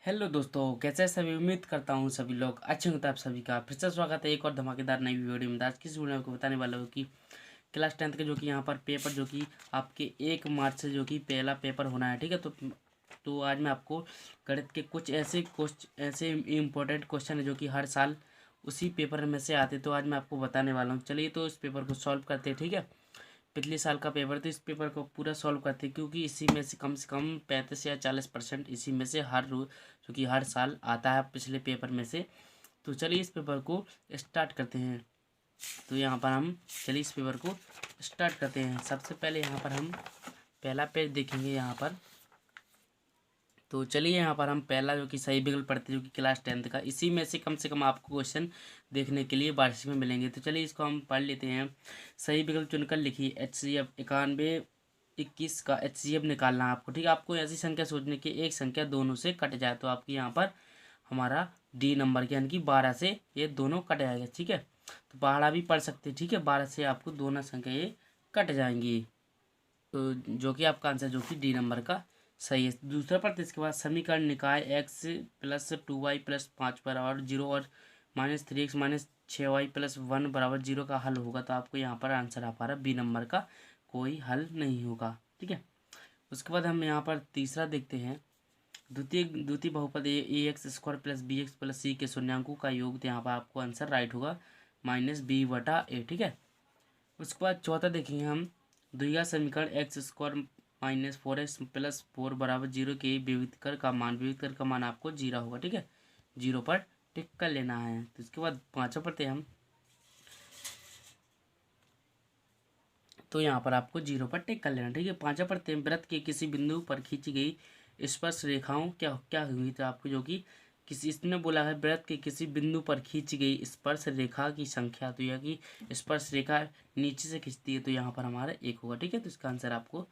Hello दोस्तों, कैसे हैं सभी। उम्मीद करता हूँ सभी लोग अच्छे होंगे। आप सभी का फिर से स्वागत है एक और धमाकेदार नई वीडियो में। आज किस वीडियो में आपको बताने वाला हूँ कि क्लास 10th के जो कि यहाँ पर पेपर जो कि आपके 1 मार्च से जो कि पहला पेपर होना है, ठीक है। तो आज मैं आपको गणित के कुछ ऐसे इम्पोर्टेंट क्वेश्चन है जो कि हर साल उसी पेपर में से आते, तो आज मैं आपको बताने वाला हूँ। चलिए तो इस पेपर को सॉल्व करते हैं, ठीक है। पिछले साल का पेपर, तो इस पेपर को पूरा सॉल्व करते हैं क्योंकि इसी में से कम 35 या 40% इसी में से हर रोज जो कि हर साल आता है पिछले पेपर में से। तो चलिए इस पेपर को स्टार्ट करते हैं। तो यहाँ पर हम चलिए इस पेपर को स्टार्ट करते हैं। सबसे पहले यहाँ पर हम पहला पेज देखेंगे यहाँ पर। तो चलिए यहाँ पर हम पहला जो कि सही विकल्प पढ़ते हैं जो कि क्लास 10th का, इसी में से कम आपको क्वेश्चन देखने के लिए वार्षिक में मिलेंगे। तो चलिए इसको हम पढ़ लेते हैं। सही विकल्प चुनकर लिखिए। HCF 9121 का HCF निकालना है आपको, ठीक है। आपको ऐसी संख्या सोचने की एक संख्या दोनों से कट जाए, तो आपकी यहाँ पर हमारा डी नंबर के यानी कि 12 से ये दोनों कट जाएगा, ठीक है। तो 12 भी पढ़ सकते हैं, ठीक है। 12 से आपको दोनों संख्या ये कट जाएंगी, तो जो कि आपका आंसर जो कि डी नंबर का सही है। दूसरा प्रश्न, इसके बाद समीकरण निकाय x प्लस 2y प्लस 5 बराबर 0 और -3x माइनस 6y प्लस 1 बराबर 0 का हल होगा। तो आपको यहाँ पर आंसर आ पा रहा है बी नंबर का कोई हल नहीं होगा, ठीक है। उसके बाद हम यहाँ पर तीसरा देखते हैं। द्वितीय बहुपद ax² plus bx plus c के शून्यांकों का योग, तो यहाँ पर आपको आंसर राइट होगा -b/a, ठीक है। उसके बाद चौथा देखेंगे हम। द्विघात समीकरण x² -4x प्लस 4 बराबर 0 के विभक्त का मान आपको 0 होगा, ठीक है। 0 पर टिक कर लेना है। तो इसके बाद पांचवा पढ़ते हैं हम। तो यहाँ पर आपको 0 पर टिक कर लेना, ठीक है। पांचवा पढ़ते हैं। वृत्त के किसी बिंदु पर खींची गई स्पर्श रेखाओं क्या क्या हुई, तो आपको जो कि किसी इसने बोला है वृत्त के किसी बिंदु पर खींची गई स्पर्श रेखा की संख्या, तो यह कि स्पर्श रेखा नीचे से खींचती है, तो यहाँ पर हमारा 1 होगा, ठीक है। तो इसका आंसर आपको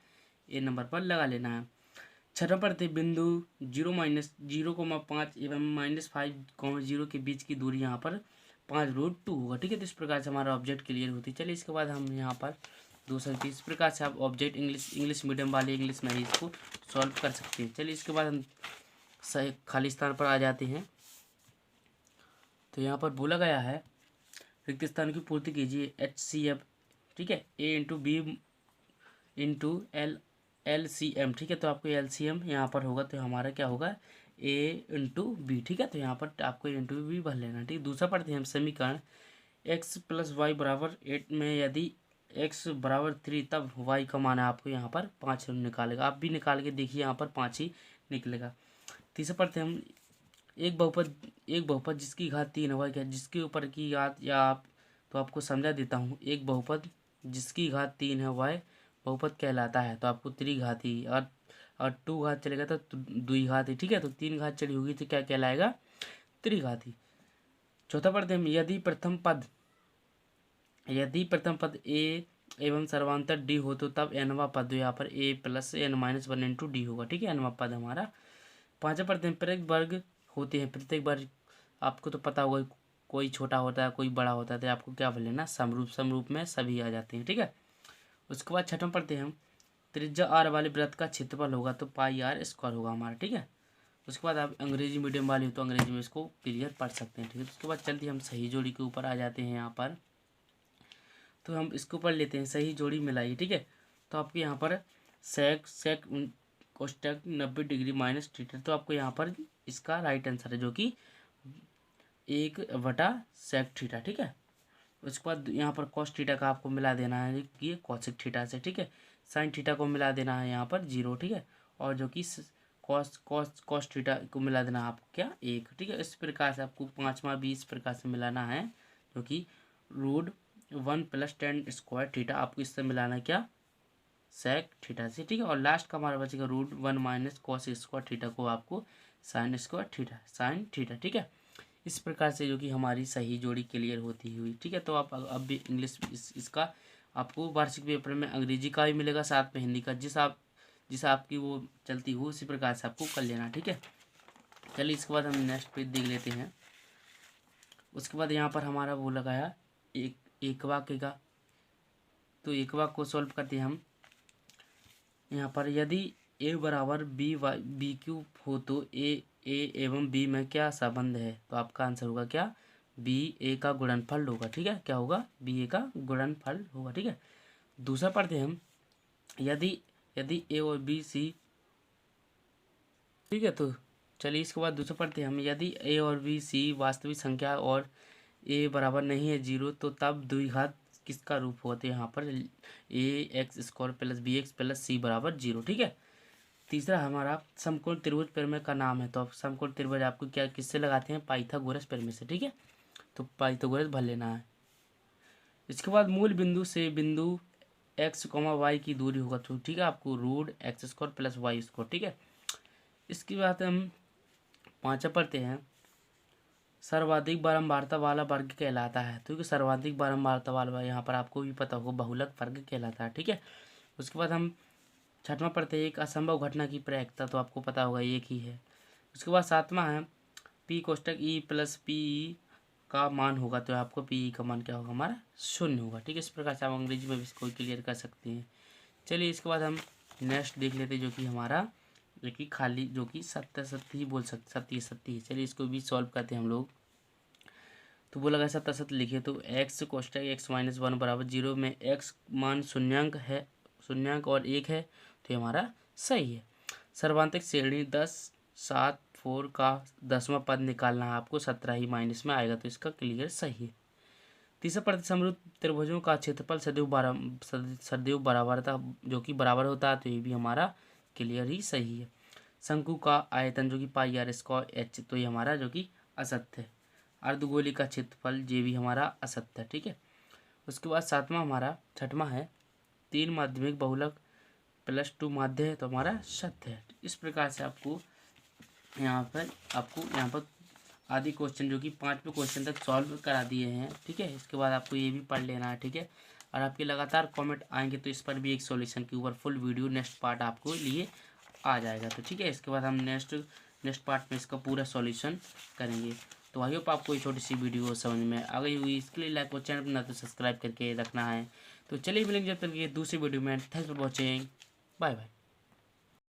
ए नंबर पर लगा लेना है। छठा पढ़ते बिंदु 0-0,5 एवं -5,0 के बीच की दूरी यहाँ पर 5√2 होगा, ठीक है। तो इस प्रकार से हमारा ऑब्जेक्ट क्लियर होती है। चलिए इसके बाद हम यहाँ पर दूसरा चीज इस प्रकार से आप ऑब्जेक्ट इंग्लिश मीडियम वाले इंग्लिश में ही इसको सॉल्व कर सकते हैं। चलिए इसके बाद हम सही खाली स्थान पर आ जाते हैं। तो यहाँ पर बोला गया है रिक्त स्थान की पूर्ति कीजिए। HCF, ठीक है, A×B×LCM, ठीक है। तो आपको LCM यहाँ पर होगा, तो हमारा क्या होगा A×B, ठीक है। तो यहाँ पर आपको A×B भर लेना, ठीक है। दूसरा पढ़ते हैं हम समीकरण x + y = 8 में यदि x = 3 तब y का मान है आपको यहाँ पर 5 निकालेगा। आप भी निकाल के देखिए, यहाँ पर 5 ही निकलेगा। तीसरा पढ़ते हैं हम। एक बहुपद जिसकी घात 3 है वह क्या, जिसके ऊपर की घात या आप, तो आपको समझा देता हूँ। एक बहुपद जिसकी घात 3 है वह बहुपद कहलाता है, तो आपको त्रिघाती और 2 घात चलेगा तो द्विघाती, ठीक है। तो 3 घात चली होगी तो क्या कहलाएगा, त्रिघाती। चौथा पढ़ते हैं। यदि प्रथम पद ए एवं सर्वांतर डी हो तो तब nवा पद यहाँ पर a + n-1 × d होगा, ठीक है। nवा पद हमारा। पांचवा पढ़ते हैं। प्रत्येक वर्ग होते हैं, प्रत्येक वर्ग आपको तो पता होगा, कोई छोटा होता है कोई बड़ा होता है, तो आपको क्या लेना, समरूप में सभी आ जाते हैं, ठीक है। उसके बाद छठवां पढ़ते हैं हम। त्रिज्या r वाले वृत्त का क्षेत्रफल होगा तो πr² होगा हमारा, ठीक है। उसके बाद आप अंग्रेजी मीडियम वाले हो तो अंग्रेजी में इसको क्लियर पढ़ सकते हैं, ठीक है। उसके बाद चलते हम सही जोड़ी के ऊपर आ जाते हैं यहाँ पर। तो हम इसके ऊपर लेते हैं सही जोड़ी मिलाइए, ठीक है। तो आपके यहाँ पर सेक कोष्टक 90° -θ, तो आपको यहाँ पर इसका राइट आंसर है जो कि 1/sec θ, ठीक है। उसके बाद यहाँ पर cos θ का आपको मिला देना है कि cosec θ से, ठीक है। sin θ को मिला देना है यहाँ पर 0, ठीक है। और जो कि cos θ को मिला देना है आपको क्या 1, ठीक है। इस प्रकार से आपको पाँचवा भी इस प्रकार से मिलाना है जो कि √1 + tan² θ आपको इससे मिलाना है क्या sec θ से, ठीक है। और लास्ट का हमारा बचेगा √1 - cos² θ को आपको sin²θ, ठीक है। इस प्रकार से जो कि हमारी सही जोड़ी क्लियर होती हुई, ठीक है। तो आप अब भी इंग्लिश इसका आपको वार्षिक पेपर में अंग्रेजी का भी मिलेगा, साथ में हिंदी का, जिस आपकी वो चलती हो उसी प्रकार से आपको कर लेना, ठीक है। चलिए इसके बाद हम नेक्स्ट पेज देख लेते हैं। उसके बाद यहाँ पर हमारा वो लगाया एक वाक्य का, तो एक वाक्य को सॉल्व करते हैं हम। यहाँ पर यदि a = b/b³ हो तो a ए एवं बी में क्या संबंध है, तो आपका आंसर होगा क्या, बी ए का गुणनफल होगा। ठीक है, क्या होगा, बी ए का गुणनफल होगा। ठीक है, दूसरा पढ़ते हैं हम, यदि यदि ए और बी सी, ठीक है, तो चलिए इसके बाद दूसरा पढ़ते हैं हम, यदि ए और बी सी वास्तविक संख्या और ए बराबर नहीं है 0, तो तब द्विघात किसका रूप होते हैं, यहाँ पर a x square plus b x plus c बराबर 0। ठीक है, तीसरा हमारा समकोण त्रिभुज प्रमेय का नाम है, तो आप समकोण त्रिभुज आपको क्या किससे लगाते हैं, पाइथागोरस प्रमेय से। ठीक है, तो पाइथागोरस भर लेना है। इसके बाद मूल बिंदु से बिंदु एक्स कॉमा वाई की दूरी होगा, तो ठीक है, आपको root x square plus y square. ठीक है, इसके बाद हम पाँचवा पढ़ते हैं, सर्वाधिक बारंबारता वाला वर्ग कहलाता है, तो सर्वाधिक बारंबारता वाला यहाँ पर आपको भी पता होगा बहुलक वर्ग कहलाता है। ठीक है, उसके बाद हम छठवां पढ़ते हैं, एक असंभव घटना की प्रायिकता, तो आपको पता होगा एक ही है। उसके बाद सातवां है, पी कोष्टक ई प्लस पी का मान होगा, तो आपको पी का मान क्या होगा, हमारा 0 होगा। ठीक है, इस प्रकार से आप अंग्रेजी में भी इसको क्लियर कर सकते हैं। चलिए इसके बाद हम नेक्स्ट देख लेते हैं, जो कि हमारा जो कि खाली जो कि सत्य बोल सकते, सत्य है। चलिए इसको भी सॉल्व करते हैं हम लोग। तो बोला गया सत्य लिखिए, तो एक्स कोष्टक एक्स माइनस 1 बराबर 0 में एक्स मान शून्यांक है, शून्यांक और 1 है, तो ये हमारा सही है। सर्वांतक श्रेणी 10 7 4 का 10वां पद निकालना है आपको, 17 ही माइनस में आएगा, तो इसका क्लियर सही है। तीसरा प्रति समरूप त्रिभुजों का क्षेत्रफल सदैव बराबर था, जो कि बराबर होता है, तो ये भी हमारा क्लियर ही सही है। शंकु का आयतन जो कि पाई आर स्क्वायर एच, तो ये हमारा जो कि असत्य है। अर्धगोली का क्षेत्रफल जे भी हमारा असत्य है। ठीक है, उसके बाद सातवां हमारा छठवां है, 3 माध्यमिक बहुलक प्लस 2 माध्य है, तो हमारा सत्य है। इस प्रकार से आपको यहाँ पर आदि क्वेश्चन जो कि 5वें क्वेश्चन तक सॉल्व करा दिए हैं। ठीक है, इसके बाद आपको ये भी पढ़ लेना है। ठीक है, और आपके लगातार कमेंट आएंगे, तो इस पर भी एक सॉल्यूशन के ऊपर फुल वीडियो नेक्स्ट पार्ट आपको लिए आ जाएगा। तो ठीक है, इसके बाद हम नेक्स्ट पार्ट में इसका पूरा सॉल्यूशन करेंगे। तो आई होप आपको ये छोटी सी वीडियो समझ में आ गई हुई। इसके लिए लाइक और चैनल पर ना तो सब्सक्राइब करके रखना है। तो चलिए मिलेंगे जब तक ये दूसरी वीडियो में। Thanks for watching, bye bye.